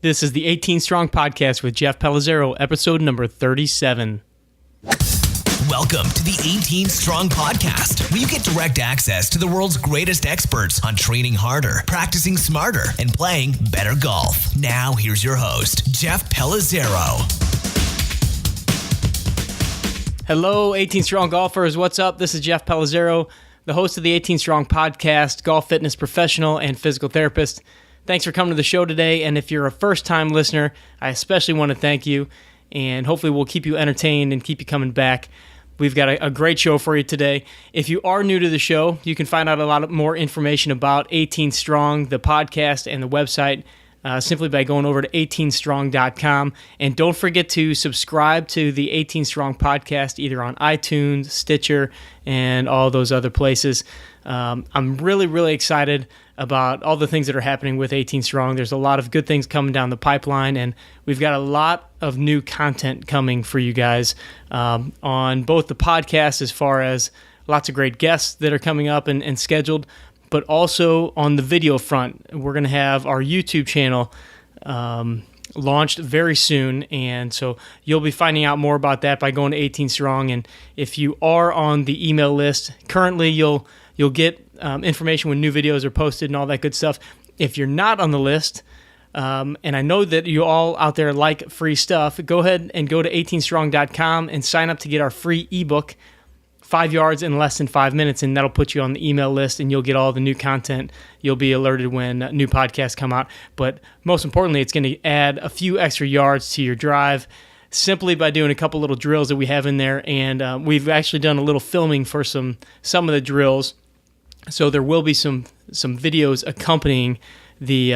This is the 18 Strong Podcast with Jeff Pellizzaro, episode number 37. Welcome to the 18 Strong Podcast, where you get direct access to the world's greatest experts on training harder, practicing smarter, and playing better golf. Now, here's your host, Jeff Pellizzaro. Hello, 18 Strong golfers. What's up? This is Jeff Pellizzaro, the host of the 18 Strong Podcast, golf fitness professional and physical therapist. Thanks for coming to the show today, and if you're a first-time listener, I especially want to thank you, and hopefully we'll keep you entertained and keep you coming back. We've got a great show for you today. If you are new to the show, you can find out a lot more information about 18 Strong, the podcast, and the website simply by going over to 18strong.com. And don't forget to subscribe to the 18 Strong podcast either on iTunes, Stitcher, and all those other places. I'm really excited about all the things that are happening with 18 Strong. There's a lot of good things coming down the pipeline, and we've got a lot of new content coming for you guys on both the podcast, as far as lots of great guests that are coming up and scheduled, but also on the video front. We're going to have our YouTube channel launched very soon, and so you'll be finding out more about that by going to 18 Strong. And if you are on the email list, currently you'll get information when new videos are posted and all that good stuff. If you're not on the list, and I know that you all out there like free stuff, go ahead and go to 18strong.com and sign up to get our free ebook, 5 yards in less than 5 minutes, and that'll put you on the email list, and you'll get all the new content. You'll be alerted when new podcasts come out. But most importantly, it's going to add a few extra yards to your drive simply by doing a couple little drills that we have in there. And we've actually done a little filming for some of the drills. So there will be some videos accompanying the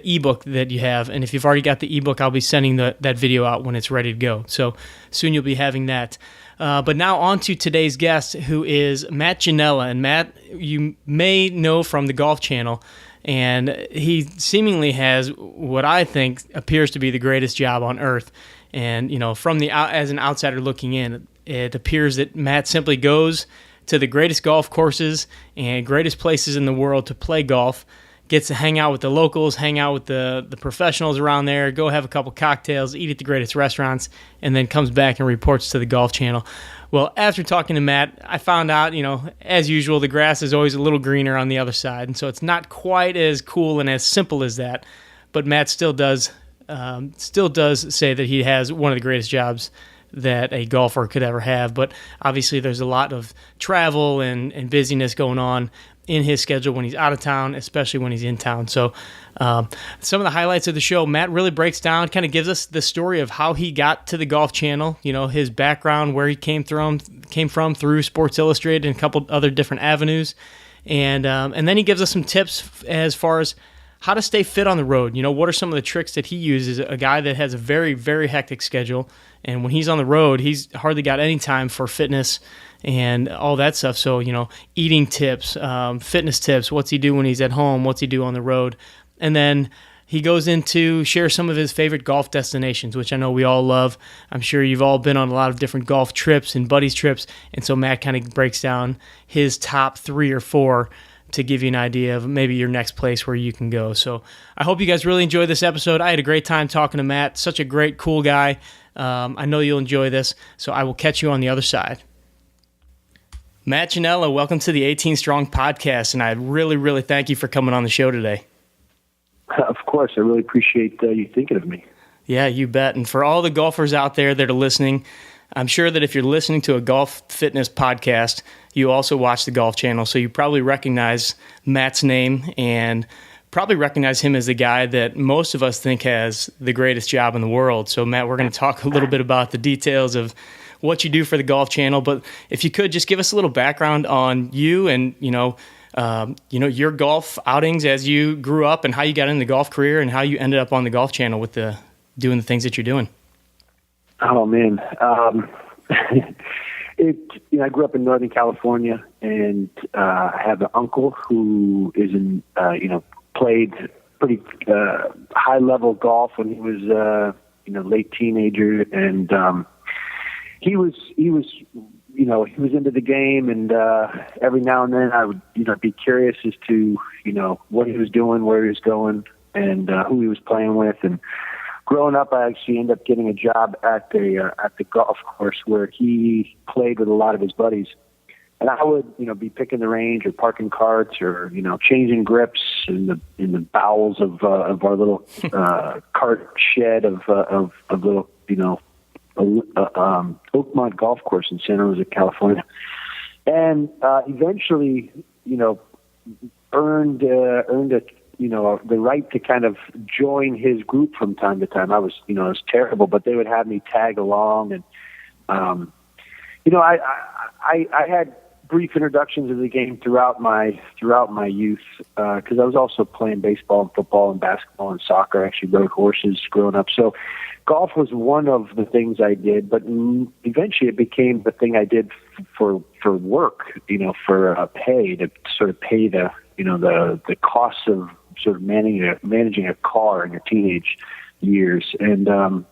ebook that you have, and if you've already got the ebook, I'll be sending that video out when it's ready to go. So soon you'll be having that. But now on to today's guest, who is Matt Ginella. And Matt, you may know from the Golf Channel, and he seemingly has what I think appears to be the greatest job on earth. And from as an outsider looking in, it appears that Matt simply goes to the greatest golf courses and greatest places in the world to play golf, gets to hang out with the locals, hang out with the professionals around there, go have a couple cocktails, eat at the greatest restaurants, and then comes back and reports to the Golf Channel. Well, after talking to Matt, I found out, as usual, the grass is always a little greener on the other side, and so it's not quite as cool and as simple as that, but Matt still does say that he has one of the greatest jobs that a golfer could ever have. But obviously there's a lot of travel and busyness going on in his schedule when he's out of town, especially when he's in town. So some of the highlights of the show, Matt really breaks down, kind of gives us the story of how he got to the Golf Channel, his background, where he came from through Sports Illustrated and a couple other different avenues. And then he gives us some tips as far as how to stay fit on the road. What are some of the tricks that he uses? A guy that has a very, very hectic schedule, and when he's on the road, he's hardly got any time for fitness and all that stuff. So, eating tips, fitness tips, what's he do when he's at home, what's he do on the road? And then he goes into share some of his favorite golf destinations, which I know we all love. I'm sure you've all been on a lot of different golf trips and buddies trips, and so Matt kind of breaks down his top 3 or 4 to give you an idea of maybe your next place where you can go. So I hope you guys really enjoyed this episode. I had a great time talking to Matt. Such a great, cool guy. I know you'll enjoy this, so I will catch you on the other side. Matt Ginella, welcome to the 18 Strong Podcast, and I really thank you for coming on the show today. Of course. I really appreciate you thinking of me. Yeah, you bet. And for all the golfers out there that are listening, I'm sure that if you're listening to a golf fitness podcast, you also watch the Golf Channel, so you probably recognize Matt's name and probably recognize him as the guy that most of us think has the greatest job in the world. So, Matt, we're going to talk a little bit about the details of what you do for the Golf Channel, but if you could just give us a little background on you and, your golf outings as you grew up and how you got into the golf career and how you ended up on the Golf Channel with doing the things that you're doing. Oh, man. I grew up in Northern California, and I have an uncle who played pretty high-level golf when he was, late teenager, and he was into the game, and every now and then I would, be curious as to, what he was doing, where he was going, and who he was playing with. And growing up, I actually ended up getting a job at the golf course where he played with a lot of his buddies. And I would, be picking the range or parking carts or, changing grips in the bowels of our little cart shed of little, Oakmont Golf Course in Santa Rosa, California. And eventually, earned the right to kind of join his group from time to time. I was terrible, but they would have me tag along, and I had brief introductions of the game throughout my youth, because I was also playing baseball and football and basketball and soccer. I actually rode horses growing up. So golf was one of the things I did, but eventually it became the thing I did for work, for pay, to sort of pay the costs of sort of managing a car in your teenage years. And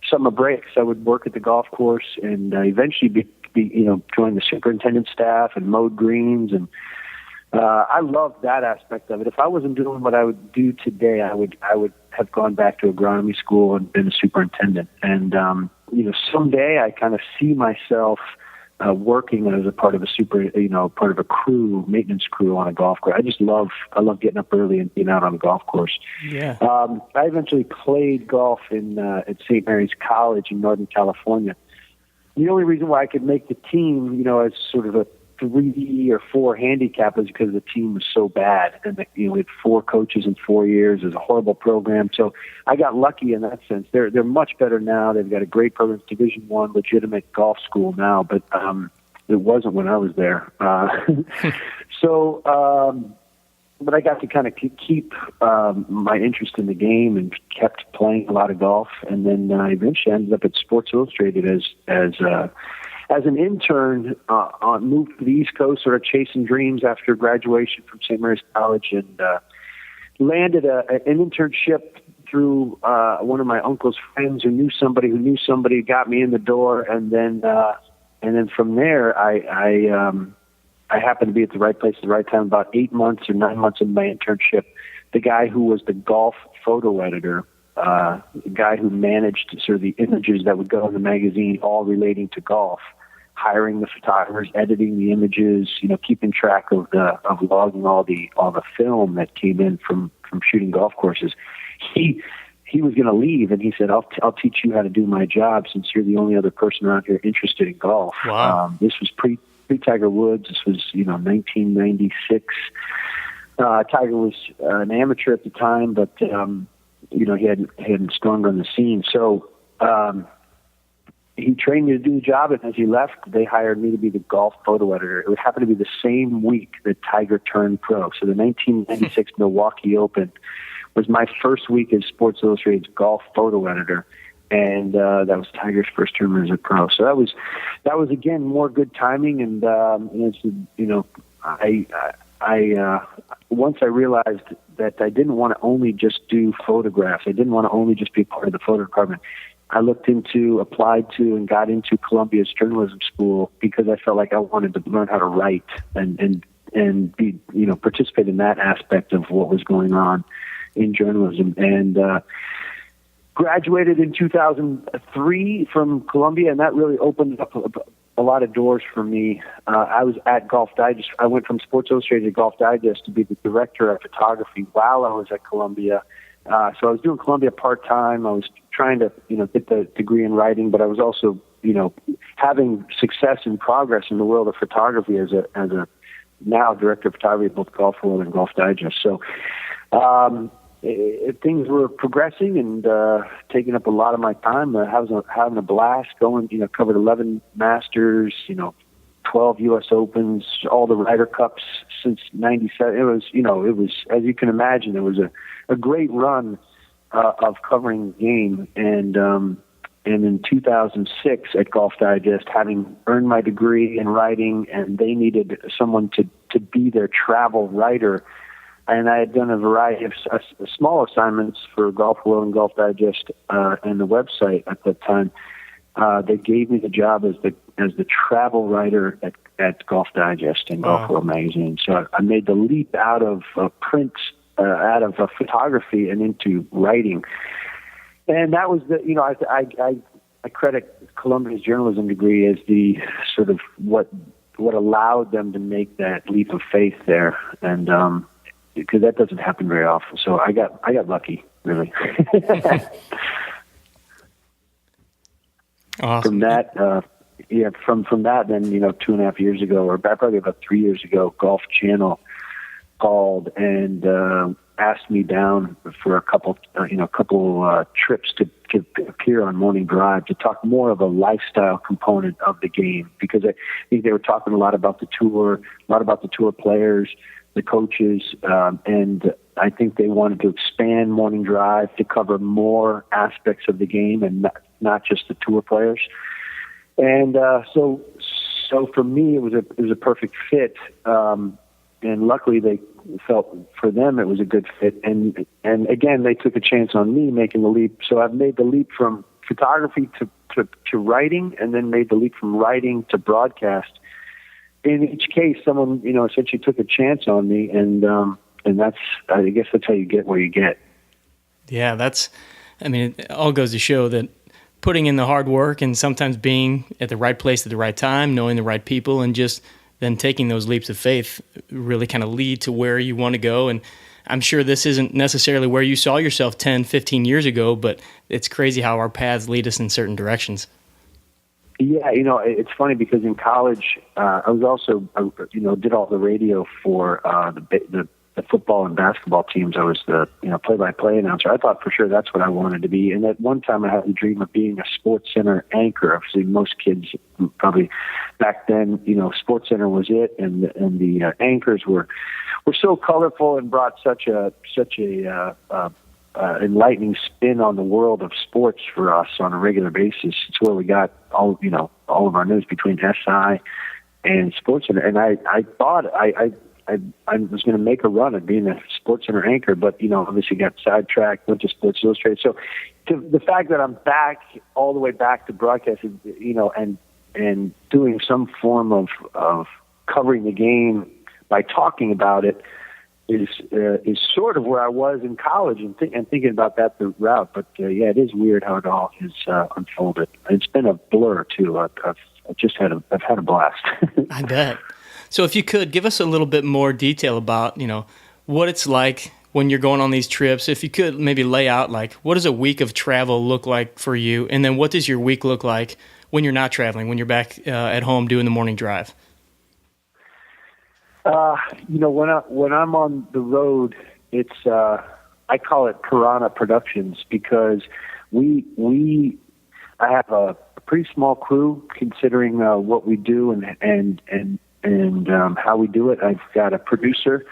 summer breaks, I would work at the golf course and eventually join the superintendent staff and mowed greens. And I loved that aspect of it. If I wasn't doing what I would do today, I would have gone back to agronomy school and been a superintendent. And someday I kind of see myself working as a part of a crew, maintenance crew on a golf course. I love getting up early and being out on a golf course. Yeah. I eventually played golf at St. Mary's College in Northern California. The only reason why I could make the team, as sort of a 3 or 4 handicap, is because the team was so bad, and we had 4 coaches in 4 years. It was a horrible program, so I got lucky in that sense. They're much better now. They've got a great program, Division I, legitimate golf school now, but it wasn't when I was there. But I got to kind of keep my interest in the game and kept playing a lot of golf, and then eventually ended up at Sports Illustrated as an intern. Moved to the East Coast, sort of chasing dreams after graduation from St. Mary's College, and landed an internship through one of my uncle's friends who knew somebody, got me in the door, and then from there I happened to be at the right place at the right time. About 8 months or 9 months into my internship, the guy who was the golf photo editor, the guy who managed sort of the images that would go in the magazine, all relating to golf, hiring the photographers, editing the images, keeping track of logging all the film that came in from shooting golf courses. He was going to leave, and he said, "I'll teach you how to do my job, since you're the only other person around here interested in golf." Wow. This was pre-Tiger Woods. This was 1996. Tiger was an amateur at the time, but he hadn't stormed on the scene. So he trained me to do the job, and as he left, they hired me to be the golf photo editor. It would happen to be the same week that Tiger turned pro. So the 1996 Milwaukee Open was my first week as Sports Illustrated's golf photo editor, and that was Tiger's first term as a pro. So that was again more good timing, and once I realized that I didn't want to only just do photographs, I didn't want to only just be part of the photo department, I applied to and got into Columbia's journalism school, because I felt like I wanted to learn how to write and be, participate in that aspect of what was going on in journalism. And graduated in 2003 from Columbia, and that really opened up a lot of doors for me. I was at Golf Digest. I went from Sports Illustrated to Golf Digest to be the director of photography while I was at Columbia. So I was doing Columbia part-time. I was trying to, get the degree in writing, but I was also, having success and progress in the world of photography as a now director of photography at both Golf World and Golf Digest. So things were progressing and taking up a lot of my time. I was having a blast going, covered 11 Masters, 12 U.S. Opens, all the Ryder Cups since 97. It was, as you can imagine, it was a great run of covering the game. And in 2006 at Golf Digest, having earned my degree in writing, and they needed someone to be their travel writer, and I had done a variety of small assignments for Golf World and Golf Digest and the website at that time. They gave me the job as the travel writer at Golf Digest and Golf World magazine. So I made the leap out of print out of photography and into writing. And that was I credit Columbia's journalism degree as the sort of what allowed them to make that leap of faith there, and because that doesn't happen very often. So I got lucky, really. Awesome. From that, from that, then 2.5 years ago, or probably about 3 years ago, Golf Channel called and asked me down for a couple trips to appear on Morning Drive to talk more of a lifestyle component of the game, because I think they were talking a lot about the tour, players, the coaches, and I think they wanted to expand Morning Drive to cover more aspects of the game and not just the tour players. And so for me, it was a perfect fit. And luckily, they felt for them it was a good fit. And again, they took a chance on me making the leap. So I've made the leap from photography to writing, and then made the leap from writing to broadcast. In each case, someone essentially took a chance on me, and that's, I guess that's how you get where you get. Yeah, it all goes to show that putting in the hard work and sometimes being at the right place at the right time, knowing the right people, and just then taking those leaps of faith really kind of lead to where you want to go. And I'm sure this isn't necessarily where you saw yourself 10, 15 years ago, but it's crazy how our paths lead us in certain directions. Yeah, it's funny because in college, I was also, did all the radio for the football and basketball teams. I was the play-by-play announcer. I thought for sure that's what I wanted to be. And at one time I had the dream of being a SportsCenter anchor. Obviously, most kids probably back then, SportsCenter was it, and the anchors were so colorful and brought such a enlightening spin on the world of sports for us on a regular basis. It's where we got all of our news between SI and SportsCenter. And I thought I was going to make a run at being a SportsCenter anchor, but obviously got sidetracked, went to Sports Illustrated. So the fact that I'm back all the way back to broadcasting, and doing some form of covering the game by talking about it is sort of where I was in college and thinking about that route. But it is weird how it all has unfolded. It's been a blur too. I've had a blast. I bet. So if you could give us a little bit more detail about, what it's like when you're going on these trips. If you could maybe lay out, like, what does a week of travel look like for you? And then what does your week look like when you're not traveling, when you're back at home doing the morning drive? When I'm on the road, it's I call it Piranha Productions, because I have a pretty small crew considering what we do and how we do it. I've got a producer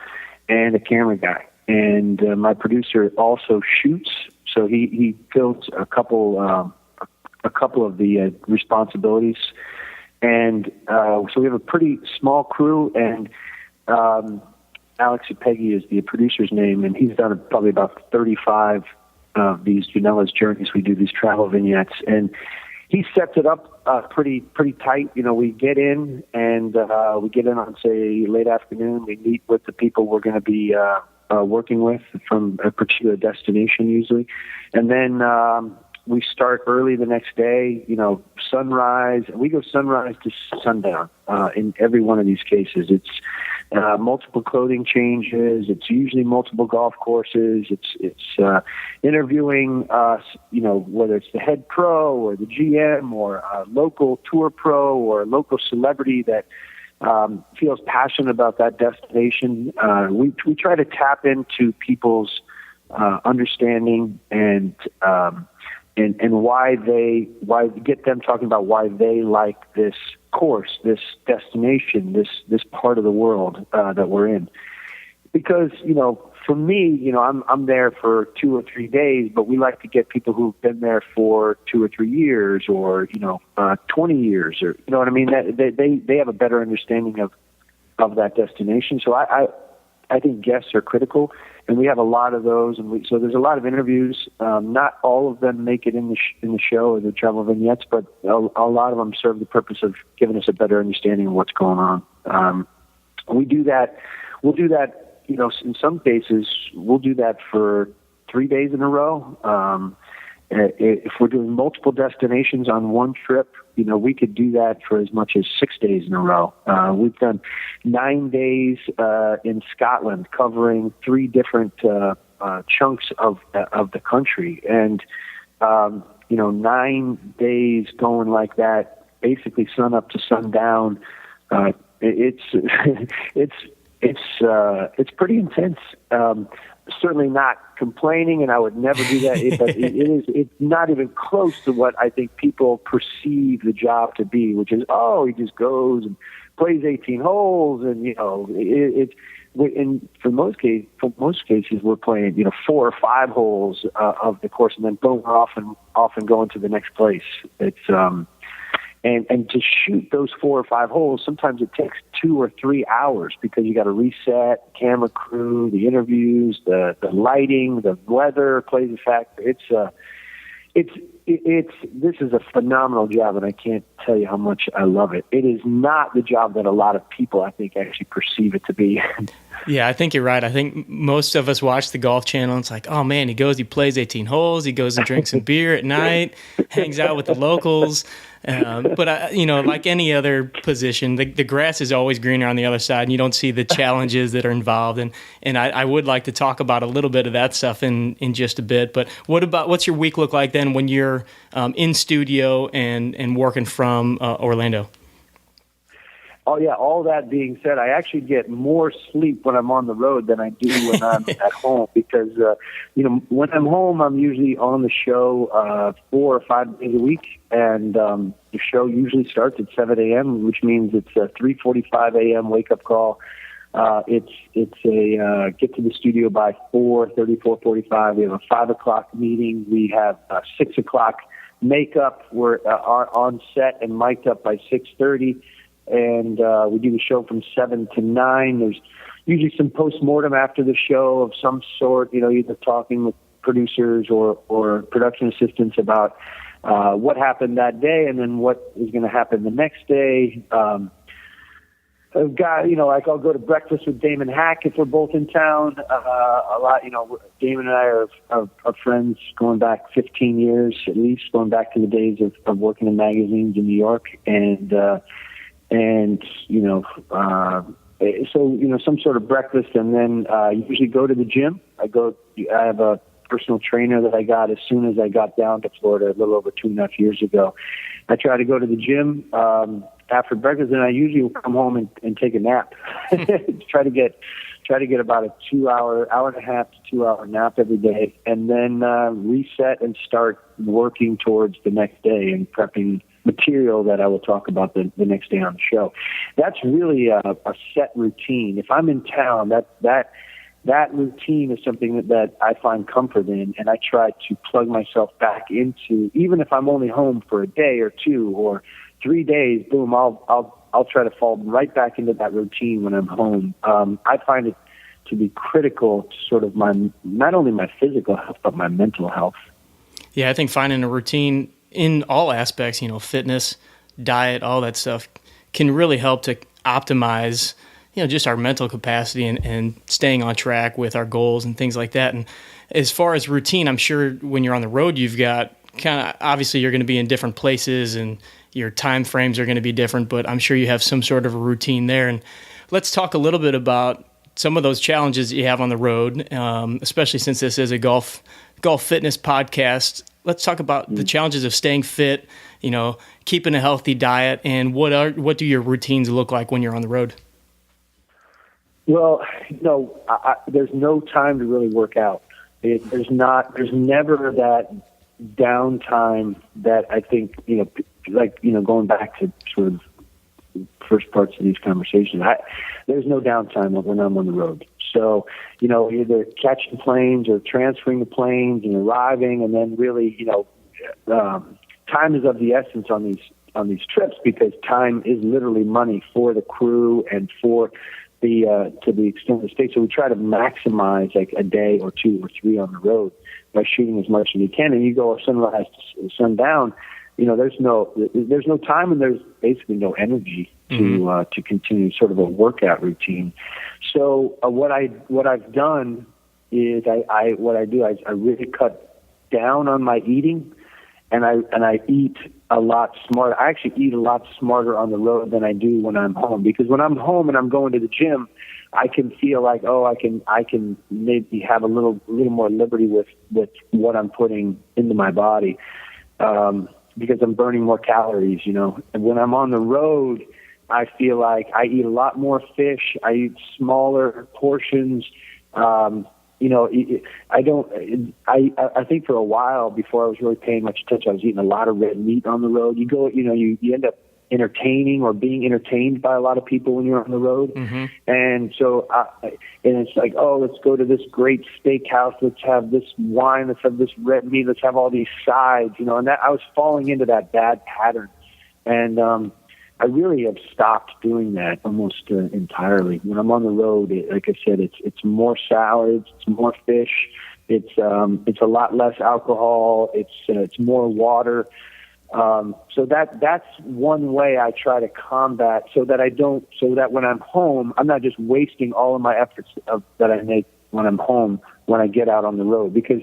and a camera guy, and my producer also shoots, so he fills a couple of the responsibilities, and so we have a pretty small crew. And Alex Upeghi is the producer's name, and he's done probably about 35 of these Ginella's Journeys. We do these travel vignettes, and he sets it up pretty tight. We get in, and we get in on, say, late afternoon. We meet with the people we're going to be working with from a particular destination usually. And then we start early the next day, sunrise. We go sunrise to sundown in every one of these cases. It's multiple clothing changes. It's usually multiple golf courses. It's interviewing, whether it's the head pro or the GM or a local tour pro or a local celebrity that feels passionate about that destination. We try to tap into people's understanding and why get them talking about why they like this course, this destination, this part of the world that we're in. Because for me, I'm there for 2 or 3 days, but we like to get people who've been there for 2 or 3 years, or 20 years, or you know what I mean. They have a better understanding of that destination. So I think guests are critical, and we have a lot of those. And so there's a lot of interviews. Not all of them make it in the show or the travel vignettes, but a lot of them serve the purpose of giving us a better understanding of what's going on. We do that. We'll do that in some cases, we'll do that for 3 days in a row. If we're doing multiple destinations on one trip, we could do that for as much as 6 days in a row. We've done 9 days in Scotland, covering 3 different chunks of the country, and 9 days going like that, basically sun up to sundown. It's pretty intense. Certainly not complaining, and I would never do that. But it's not even close to what I think people perceive the job to be, which is, he just goes and plays 18 holes, and for most cases we're playing 4 or 5 holes of the course, and then boom, we're off and going to the next place. It's And to shoot those 4 or 5 holes, sometimes it takes 2 or 3 hours because you got to reset, camera crew, the interviews, the lighting, the weather plays a factor. This is a phenomenal job, and I can't tell you how much I love it. It is not the job that a lot of people, I think, actually perceive it to be. Yeah, I think you're right. I think most of us watch the Golf Channel, and it's like, oh man, he plays 18 holes, he goes and drinks some beer at night, hangs out with the locals. But like any other position, the grass is always greener on the other side, and you don't see the challenges that are involved. And I would like to talk about a little bit of that stuff in just a bit. But what's your week look like then when you're in studio and working from Orlando? Oh yeah. All that being said, I actually get more sleep when I'm on the road than I do when I'm at home, because when I'm home, I'm usually on the show 4 or 5 days a week, and the show usually starts at 7 a.m., which means it's a 3:45 a.m. wake up call. It's a get to the studio by 4:30, 4:45. We have a 5 o'clock meeting. We have 6 o'clock makeup. We're on set and mic'd up by 6:30. And we do the show from 7 to 9. There's usually some post-mortem after the show of some sort, either talking with producers or production assistants about what happened that day and then what is going to happen the next day. I've got, I'll go to breakfast with Damon Hack if we're both in town. A lot, Damon and I are friends going back 15 years at least, going back to the days of working in magazines in New York. So some sort of breakfast, and then usually go to the gym. I have a personal trainer that I got as soon as I got down to Florida a little over 2.5 years ago. I try to go to the gym after breakfast, and I usually will come home and take a nap. try to get about a 2-hour, hour and a half to 2 hour nap every day, and then reset and start working towards the next day and prepping material that I will talk about the next day on the show. That's really a set routine. If I'm in town, that routine is something that I find comfort in, and I try to plug myself back into, even if I'm only home for a day or 2 or 3 days, boom, I'll try to fall right back into that routine when I'm home. I find it to be critical to sort of not only my physical health, but my mental health. Yeah, I think finding a routine in all aspects, fitness, diet, all that stuff can really help to optimize, just our mental capacity and staying on track with our goals and things like that. And as far as routine, I'm sure when you're on the road, you've got obviously you're going to be in different places and your time frames are going to be different, but I'm sure you have some sort of a routine there. And let's talk a little bit about some of those challenges that you have on the road, especially since this is a golf fitness podcast. Let's talk about the challenges of staying fit, keeping a healthy diet, and what do your routines look like when you're on the road? Well, there's no time to really work out. There's never that downtime that I think, going back to sort of first parts of these conversations, there's no downtime when I'm on the road. So, either catching planes or transferring the planes and arriving, and then really, time is of the essence on these trips, because time is literally money for the crew and for to the extent of the state. So we try to maximize like a day or 2 or 3 on the road by shooting as much as you can. And you go sunrise to sundown, there's no time, and there's basically no energy to continue sort of a workout routine. So what I've done is I really cut down on my eating, and I eat a lot smarter. I actually eat a lot smarter on the road than I do when I'm home, because when I'm home and I'm going to the gym, I can feel like, I can maybe have a little more liberty with what I'm putting into my body, because I'm burning more calories, And when I'm on the road, I feel like I eat a lot more fish. I eat smaller portions. I think for a while before I was really paying much attention, I was eating a lot of red meat on the road. You go, you end up entertaining or being entertained by a lot of people when you're on the road. Mm-hmm. And so, and it's like, let's go to this great steakhouse. Let's have this wine. Let's have this red meat. Let's have all these sides, and that I was falling into that bad pattern. And, I really have stopped doing that almost entirely. When I'm on the road, like I said, it's more salads, it's more fish, it's a lot less alcohol, it's more water. So that's one way I try to combat, so that when I'm home, I'm not just wasting all of my efforts that I make when I'm home when I get out on the road, because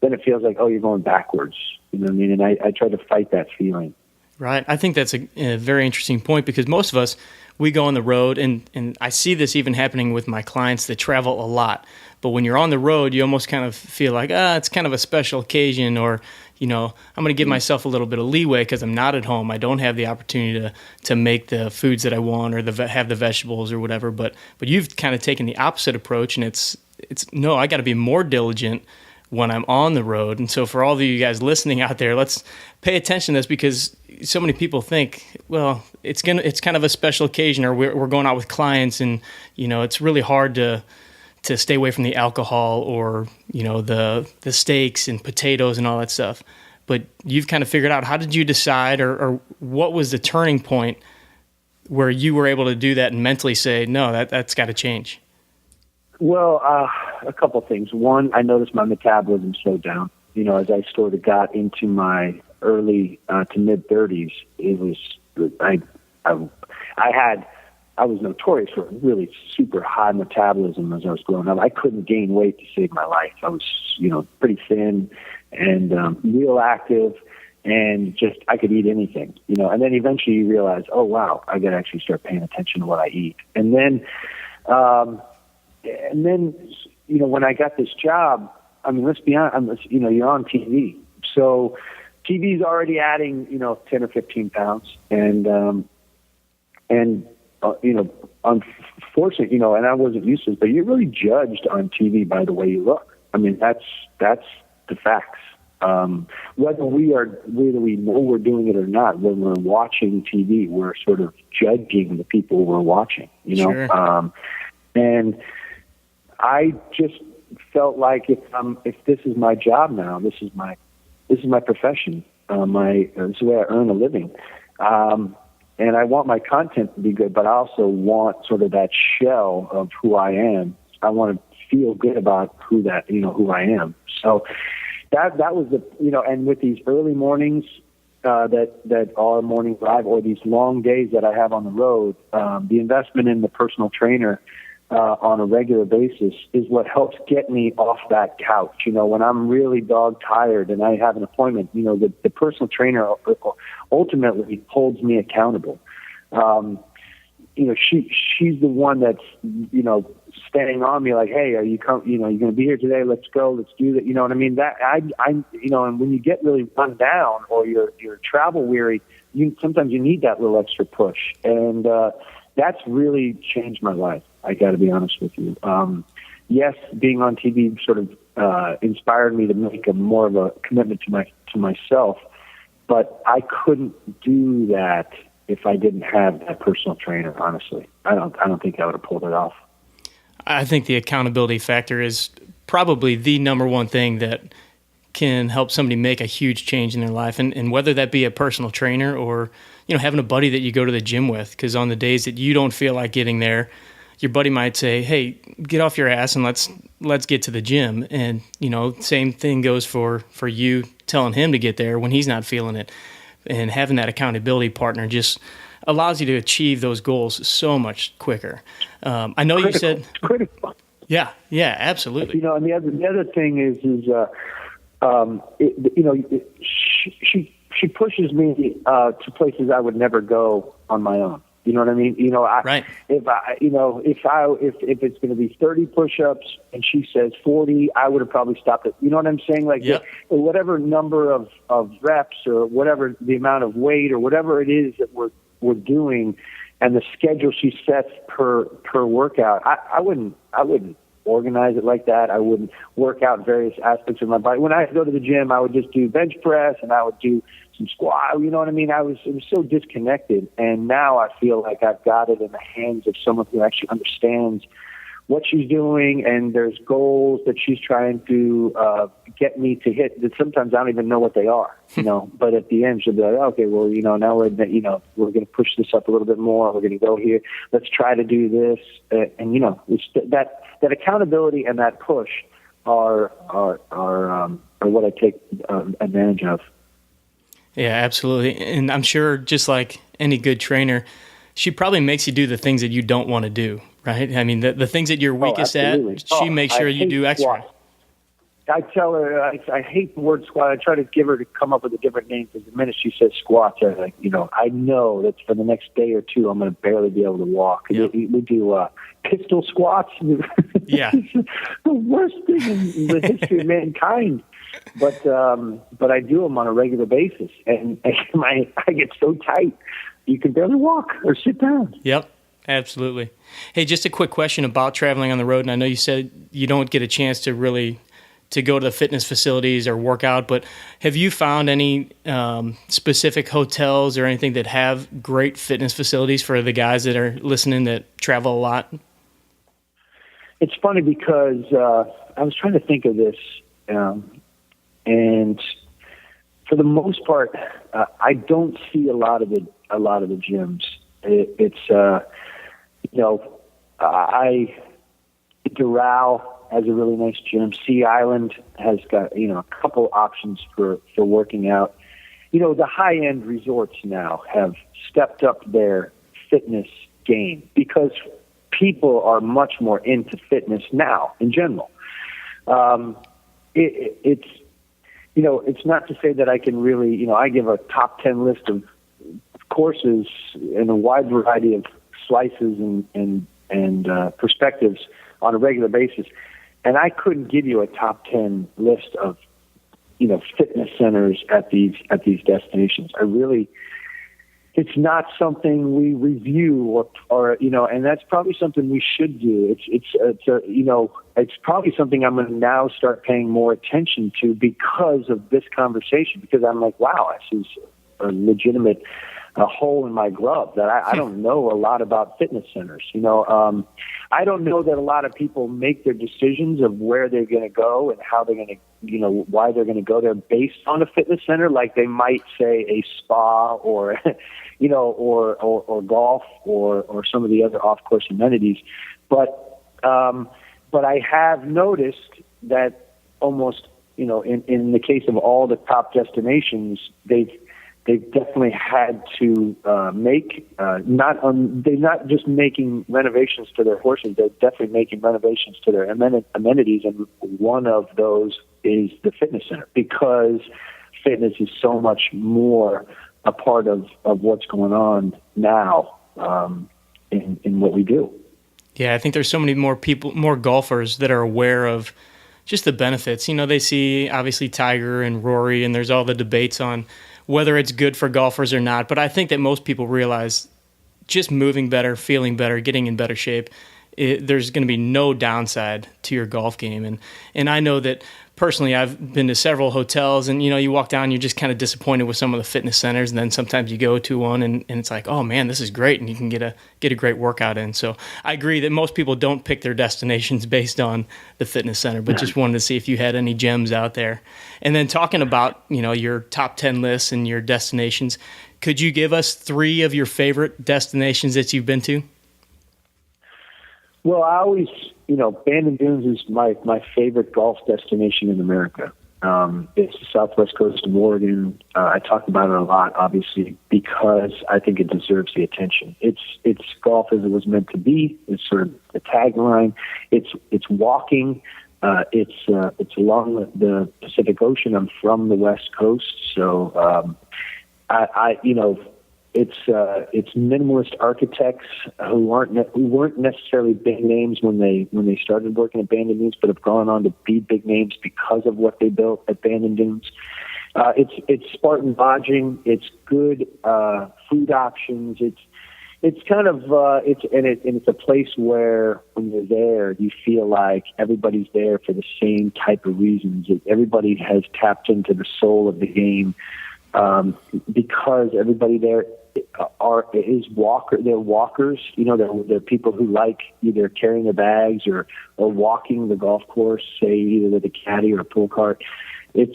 then it feels like, you're going backwards. You know what I mean? And I try to fight that feeling. Right. I think that's a very interesting point, because most of us, we go on the road, and I see this even happening with my clients that travel a lot. But when you're on the road, you almost kind of feel like, it's kind of a special occasion, or, I'm going to give myself a little bit of leeway because I'm not at home. I don't have the opportunity to make the foods that I want, or have the vegetables or whatever. But you've kind of taken the opposite approach, and it's no, I got to be more diligent when I'm on the road. And so for all of you guys listening out there, let's pay attention to this, because so many people think, well, it's kind of a special occasion, or we're going out with clients, and it's really hard to stay away from the alcohol, or the steaks and potatoes and all that stuff. But you've kind of figured out, how did you decide, or what was the turning point where you were able to do that and mentally say, no, that's got to change? Well, a couple things. One, I noticed my metabolism slowed down. As I sort of got into my early to mid 30s, it was I was notorious for really super high metabolism as I was growing up. I couldn't gain weight to save my life. I was pretty thin and real active, and just I could eat anything. And then eventually you realize, oh wow, I got to actually start paying attention to what I eat. And then when I got this job, I mean, let's be honest, you're on TV. So TV's already adding, 10 or 15 pounds. And unfortunately, and I wasn't used to it, but you're really judged on TV by the way you look. I mean, that's the facts. Whether we know we're doing it or not, when we're watching TV, we're sort of judging the people we're watching, Sure. And I just felt like if this is my job now, this is my profession, this is the way I earn a living, and I want my content to be good, but I also want sort of that shell of who I am. I want to feel good about who I am. So that was and with these early mornings that are morning drive, or these long days that I have on the road, the investment in the personal trainer on a regular basis is what helps get me off that couch. When I'm really dog tired and I have an appointment, the personal trainer ultimately holds me accountable. She's the one that's, staying on me like, hey, are you going to be here today? Let's go. Let's do that. You know what I mean? That and when you get really run down or you're travel weary, sometimes you need that little extra push. And, that's really changed my life. I got to be honest with you. Yes, being on TV sort of inspired me to make more of a commitment to myself, but I couldn't do that if I didn't have that personal trainer. Honestly, I don't think I would have pulled it off. I think the accountability factor is probably the number one thing that can help somebody make a huge change in their life, and whether that be a personal trainer or having a buddy that you go to the gym with, because on the days that you don't feel like getting there, your buddy might say, hey, get off your ass and let's get to the gym. And same thing goes for you telling him to get there when he's not feeling it. And having that accountability partner just allows you to achieve those goals so much quicker. I know critical. you said It's critical. Yeah, absolutely. And the other thing is she pushes me to places I would never go on my own. You know what I mean? Right. If it's going to be 30 push-ups and she says 40, I would have probably stopped it. You know what I'm saying? Like, yep. Whatever number of reps or whatever the amount of weight or whatever it is that we're doing, and the schedule she sets per workout, I wouldn't organize it like that. I wouldn't work out various aspects of my body. When I go to the gym, I would just do bench press and I would do some squat. You know what I mean? It was so disconnected. And now I feel like I've got it in the hands of someone who actually understands what she's doing, and there's goals that she's trying to get me to hit that sometimes I don't even know what they are, but at the end she'll be like, okay, well, now we're going to push this up a little bit more. We're going to go here. Let's try to do this. And it's that accountability and that push are what I take advantage of. Yeah, absolutely. And I'm sure just like any good trainer, she probably makes you do the things that you don't want to do, right? I mean, the things that you're weakest at, she makes sure you do extra. Squat. I tell her I hate the word squat. I try to give her to come up with a different name, because the minute she says squats, I'm like, I know that for the next day or two, I'm going to barely be able to walk. Yep. We do pistol squats. Yeah. It's the worst thing in the history of mankind. But I do them on a regular basis, and I get so tight you can barely walk or sit down. Yep, absolutely. Hey, just a quick question about traveling on the road, and I know you said you don't get a chance to go to the fitness facilities or work out, but have you found any specific hotels or anything that have great fitness facilities for the guys that are listening that travel a lot? It's funny because I was trying to think of this, and for the most part, I don't see a lot of the gyms. Doral has a really nice gym. Sea Island has got a couple options for working out. The high end resorts now have stepped up their fitness game because people are much more into fitness now in general. It's not to say that I can really, I give a top 10 list of courses in a wide variety of slices and perspectives on a regular basis, and I couldn't give you a top 10 list of fitness centers at these destinations. It's not something we review or and that's probably something we should do. It's probably something I'm going to now start paying more attention to because of this conversation, because I'm like, wow, this is a legitimate hole in my glove that I don't know a lot about fitness centers. I don't know that a lot of people make their decisions of where they're going to go and how they're going to, why they're going to go there based on a fitness center, like they might say a spa or, or golf or some of the other off-course amenities. But I have noticed that almost, in the case of all the top destinations, they've definitely had to they're not just making renovations to their horses, they're definitely making renovations to their amenities, and one of those is the fitness center, because fitness is so much more a part of what's going on now in what we do. Yeah, I think there's so many more golfers that are aware of just the benefits. They see obviously Tiger and Rory, and there's all the debates on whether it's good for golfers or not. But I think that most people realize just moving better, feeling better, getting in better shape, there's going to be no downside to your golf game. And I know that personally, I've been to several hotels, and you walk down, you're just kind of disappointed with some of the fitness centers, and then sometimes you go to one and it's like, oh man, this is great, and you can get a great workout in. So I agree that most people don't pick their destinations based on the fitness center, but just wanted to see if you had any gems out there. And then talking about your top 10 lists and your destinations, could you give us 3 of your favorite destinations that you've been to? Well, I always, Bandon Dunes is my favorite golf destination in America. It's the southwest coast of Oregon. I talk about it a lot, obviously, because I think it deserves the attention. It's golf as it was meant to be. It's sort of the tagline. It's walking. It's along the Pacific Ocean. I'm from the West Coast, so it's minimalist architects who weren't necessarily big names when they started working at Bandon Dunes, but have gone on to be big names because of what they built at Bandon Dunes. It's Spartan lodging. It's good food options. It's kind of it's a place where when you're there, you feel like everybody's there for the same type of reasons. Everybody has tapped into the soul of the game because everybody there they're walkers. They're people who like either carrying their bags or walking the golf course, say either with a caddy or a pull cart. You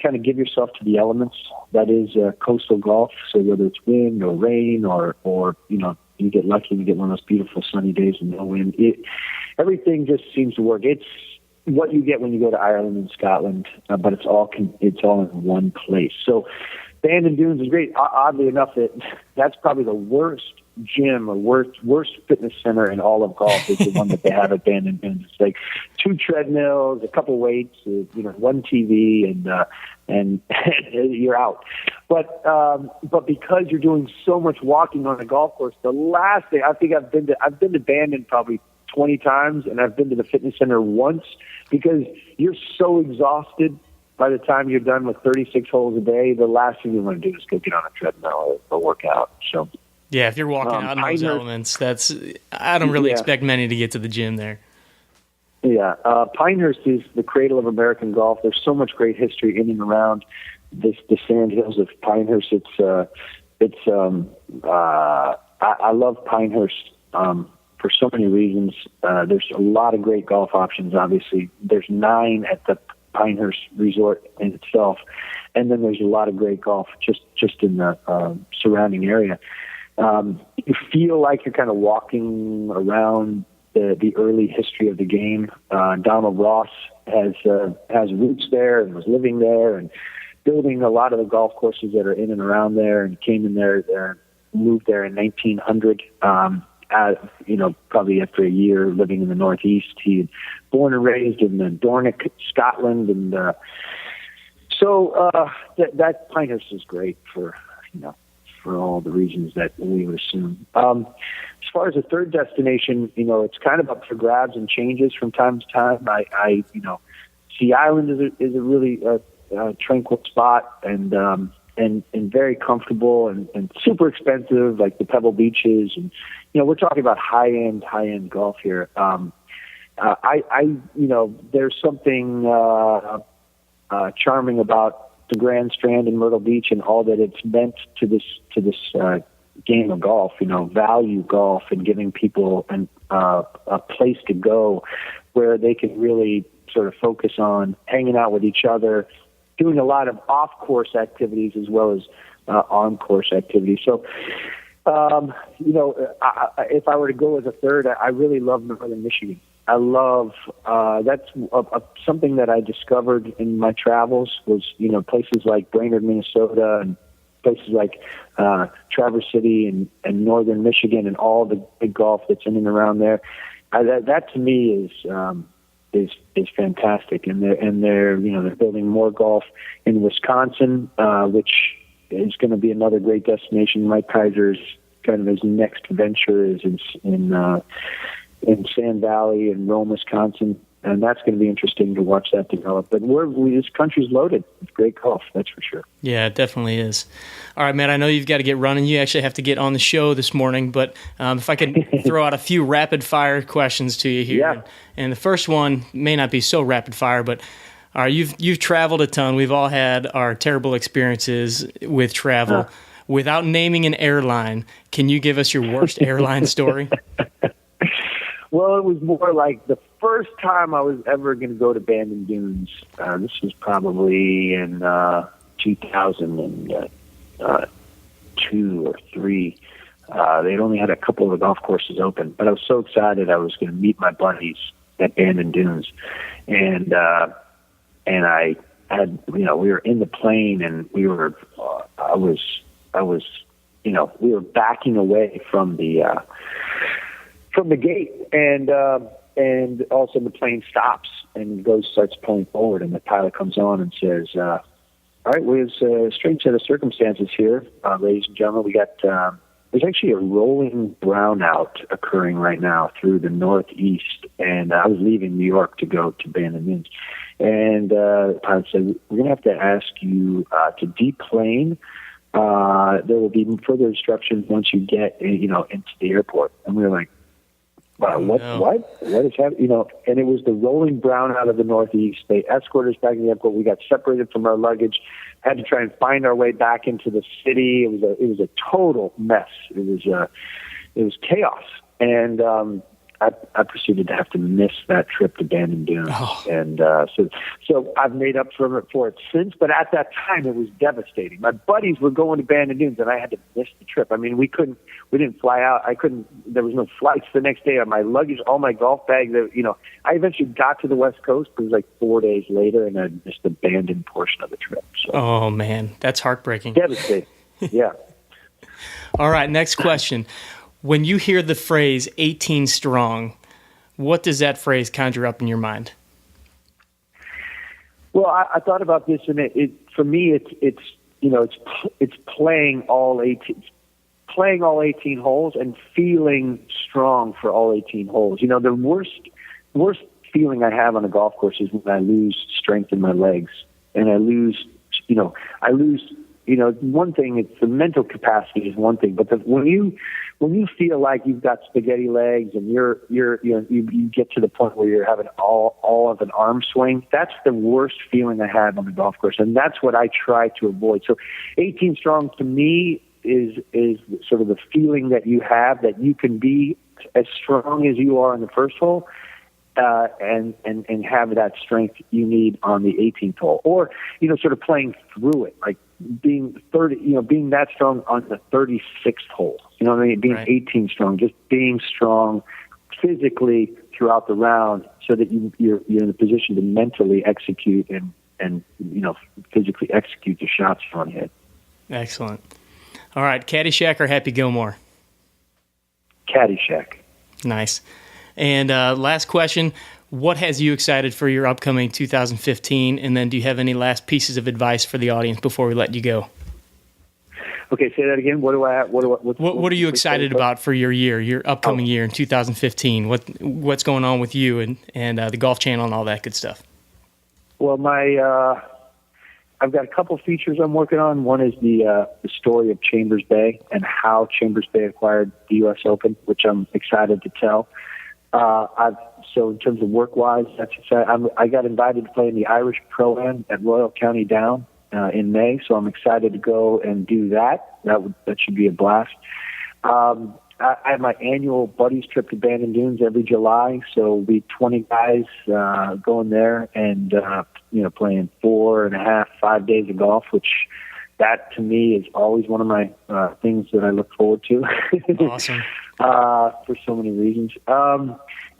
kind of give yourself to the elements. That is coastal golf. So whether it's wind or rain or you get lucky and you get one of those beautiful sunny days and no wind, everything just seems to work. It's what you get when you go to Ireland and Scotland, but it's all in one place. So Bandon Dunes is great. Oddly enough, that's probably the worst gym or worst fitness center in all of golf is the one that they have at Bandon Dunes. It's like 2 treadmills, a couple weights, one TV, and you're out. But because you're doing so much walking on a golf course, the last thing I think I've been to Bandon probably 20 times, and I've been to the fitness center once, because you're so exhausted by the time you're done with 36 holes a day. The last thing you want to do is go get on a treadmill or work out. So yeah, if you're walking out in those elements, I don't really expect many to get to the gym there. Yeah, Pinehurst is the cradle of American golf. There's so much great history in and around the sand hills of Pinehurst. I love Pinehurst for so many reasons. There's a lot of great golf options. Obviously, there's 9 at the Pinehurst Resort in itself, and then there's a lot of great golf just in the surrounding area. You feel like you're kind of walking around the early history of the game. Donald Ross has roots there and was living there and building a lot of the golf courses that are in and around there, and came in there, moved there in 1900. Probably after a year living in the Northeast. He had born and raised in Dornoch, Scotland, and that Pinehurst is great for all the reasons that we would assume. As far as a third destination, it's kind of up for grabs and changes from time to time. Sea Island is a really tranquil spot and very comfortable and super expensive, like the Pebble Beaches, and we're talking about high end golf here. There's something charming about the Grand Strand in Myrtle Beach and all that it's meant to this game of golf. Value golf and giving people a place to go where they can really sort of focus on hanging out with each other, doing a lot of off-course activities as well as on-course activities. So, if I were to go as a third, I really love Northern Michigan. I love that's something that I discovered in my travels was places like Brainerd, Minnesota, and places like Traverse City and Northern Michigan, and all the big golf that's in and around there. That to me is fantastic, and they're building more golf in Wisconsin, which is going to be another great destination. Mike Kaiser's kind of his next venture is in Sand Valley and Rome, Wisconsin, and that's going to be interesting to watch that develop. But this country's loaded with great golf, that's for sure. Yeah, it definitely is. All right, Matt, I know you've got to get running. You actually have to get on the show this morning, but if I could throw out a few rapid-fire questions to you here. Yeah. And the first one may not be so rapid-fire, but you've traveled a ton. We've all had our terrible experiences with travel. Without naming an airline, can you give us your worst airline story? Well, it was more like the first time I was ever going to go to Bandon Dunes. This was probably in 2002 or 3. They'd only had a couple of the golf courses open, but I was so excited I was going to meet my buddies at Bandon Dunes, and I had, we were in the plane, and we were, I was, we were backing away from the gate, and all of a sudden the plane stops and starts pulling forward, and the pilot comes on and says, all right, we have a strange set of circumstances here, ladies and gentlemen. We got, there's actually a rolling brownout occurring right now through the Northeast, and I was leaving New York to go to Bandon Dunes. And the pilot said, we're going to have to ask you to deplane. There will be further instructions once you get, into the airport. And we were like, wow, what is happening? And it was the rolling brownout of the Northeast. They escorted us back to the airport. We got separated from our luggage, had to try and find our way back into the city. It was a total mess. It was chaos. And, I proceeded to have to miss that trip to Bandon Dunes, and so I've made up for it since. But at that time, it was devastating. My buddies were going to Bandon Dunes, and I had to miss the trip. I mean, we didn't fly out. There was no flights the next day. My luggage, all my golf bags. I eventually got to the West Coast, but it was like 4 days later, and I missed the Bandon portion of the trip. So. Oh man, that's heartbreaking. Devastating. Yeah. All right, next question. When you hear the phrase 18 strong, what does that phrase conjure up in your mind? Well, I thought about this, and for me, it's playing all 18 holes and feeling strong for all 18 holes. The worst feeling I have on a golf course is when I lose strength in my legs, and I lose. One thing, it's the mental capacity is one thing, but when you feel like you've got spaghetti legs and you get to the point where you're having all of an arm swing, that's the worst feeling I have on the golf course, and that's what I try to avoid. So 18 strong to me is sort of the feeling that you have that you can be as strong as you are on the first hole, and have that strength you need on the 18th hole, or sort of playing through it, like being that strong on the 36th hole. You know what I mean? Being right. 18 strong, just being strong physically throughout the round, so that you're in a position to mentally execute and physically execute the shots you want to hit. Excellent. All right, Caddyshack or Happy Gilmore? Caddyshack. Nice. And last question, what has you excited for your upcoming 2015? And then do you have any last pieces of advice for the audience before we let you go? Okay, say that again. What are you excited about for your upcoming year in 2015? What's going on with you and the Golf Channel and all that good stuff? Well, I've got a couple features I'm working on. One is the story of Chambers Bay and how Chambers Bay acquired the U.S. Open, which I'm excited to tell. So in terms of work-wise, that's exciting. I got invited to play in the Irish Pro-Am at Royal County Down in May, so I'm excited to go and do that. That should be a blast. I have my annual buddies trip to Bandon Dunes every July, so we'll be 20 guys going there and playing 4.5, 5 days of golf, which that to me is always one of my things that I look forward to. Awesome. For so many reasons.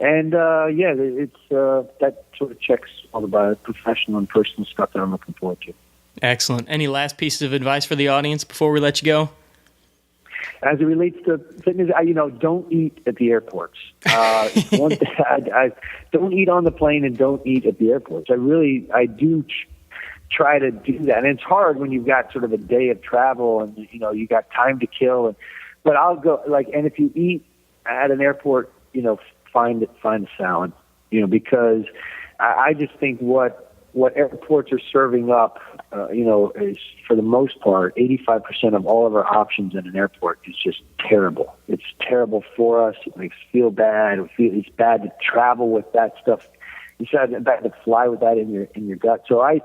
It's that sort of checks all the professional and personal stuff that I'm looking forward to. Excellent. Any last pieces of advice for the audience before we let you go? As it relates to fitness, don't eat at the airports. One thing, I don't eat on the plane and don't eat at the airports. I do try to do that, and it's hard when you've got sort of a day of travel and you got time to kill. But I'll go and if you eat at an airport, find a salad, because I just think what airports are serving up, is for the most part, 85% of all of our options in an airport is just terrible. It's terrible for us. It makes us feel bad. It's bad to travel with that stuff. It's bad to fly with that in your gut. So I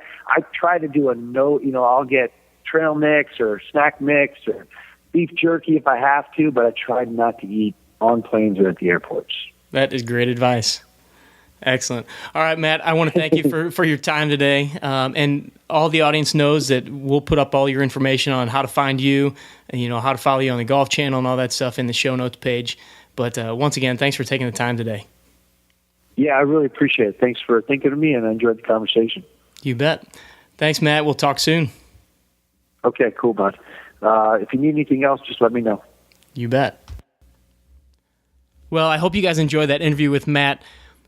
try to do I'll get trail mix or snack mix or beef jerky if I have to, but I try not to eat on planes or at the airports. That is great advice. Excellent. All right, Matt, I want to thank you for your time today. And all the audience knows that we'll put up all your information on how to find you, how to follow you on the Golf Channel and all that stuff in the show notes page. But once again, thanks for taking the time today. Yeah, I really appreciate it. Thanks for thinking of me, and I enjoyed the conversation. You bet. Thanks, Matt. We'll talk soon. Okay, cool, bud. If you need anything else, just let me know. You bet. Well, I hope you guys enjoyed that interview with Matt.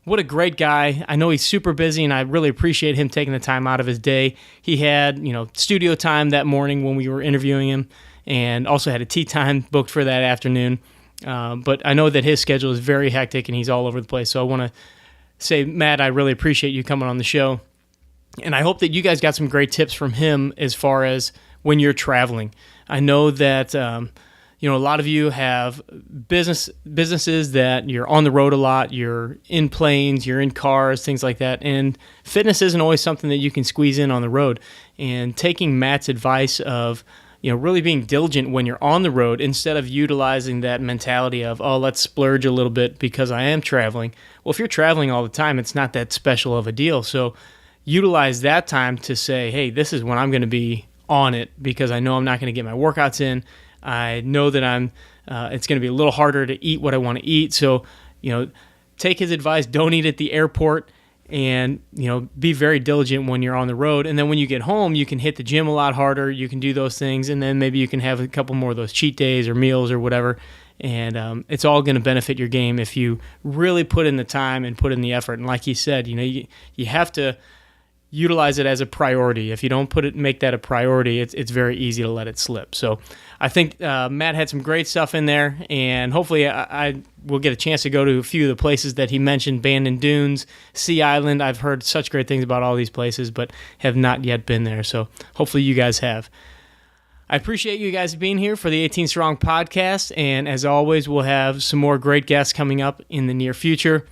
What a great guy. I know he's super busy, and I really appreciate him taking the time out of his day. He had, studio time that morning when we were interviewing him, and also had a tea time booked for that afternoon. But I know that his schedule is very hectic, and he's all over the place. So I want to say, Matt, I really appreciate you coming on the show. And I hope that you guys got some great tips from him as far as when you're traveling. I know that a lot of you have businesses that you're on the road a lot, you're in planes, you're in cars, things like that. And fitness isn't always something that you can squeeze in on the road. And taking Matt's advice of, really being diligent when you're on the road instead of utilizing that mentality of, oh, let's splurge a little bit because I am traveling. Well, if you're traveling all the time, it's not that special of a deal. So utilize that time to say, hey, this is when I'm going to be on it because I know I'm not going to get my workouts in. I know that it's going to be a little harder to eat what I want to eat. So, take his advice. Don't eat at the airport, and, be very diligent when you're on the road. And then when you get home, you can hit the gym a lot harder. You can do those things, and then maybe you can have a couple more of those cheat days or meals or whatever. And it's all going to benefit your game if you really put in the time and put in the effort. And like he said, you have to utilize it as a priority. If you don't make that a priority, it's very easy to let it slip. So I think Matt had some great stuff in there, and hopefully I will get a chance to go to a few of the places that he mentioned, Bandon Dunes, Sea Island. I've heard such great things about all these places, but have not yet been there. So hopefully you guys have. I appreciate you guys being here for the 18 Strong podcast, and as always, we'll have some more great guests coming up in the near future.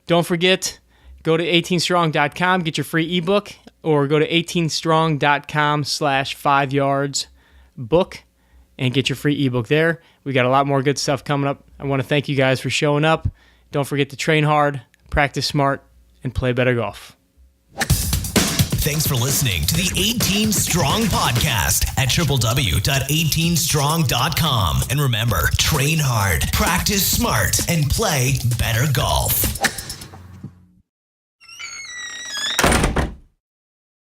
Don't forget, go to 18strong.com, get your free ebook, or go to 18strong.com/5yardsbook and get your free ebook there. We got a lot more good stuff coming up. I want to thank you guys for showing up. Don't forget to train hard, practice smart, and play better golf. Thanks for listening to the 18 Strong podcast at www.18strong.com. And remember, train hard, practice smart, and play better golf.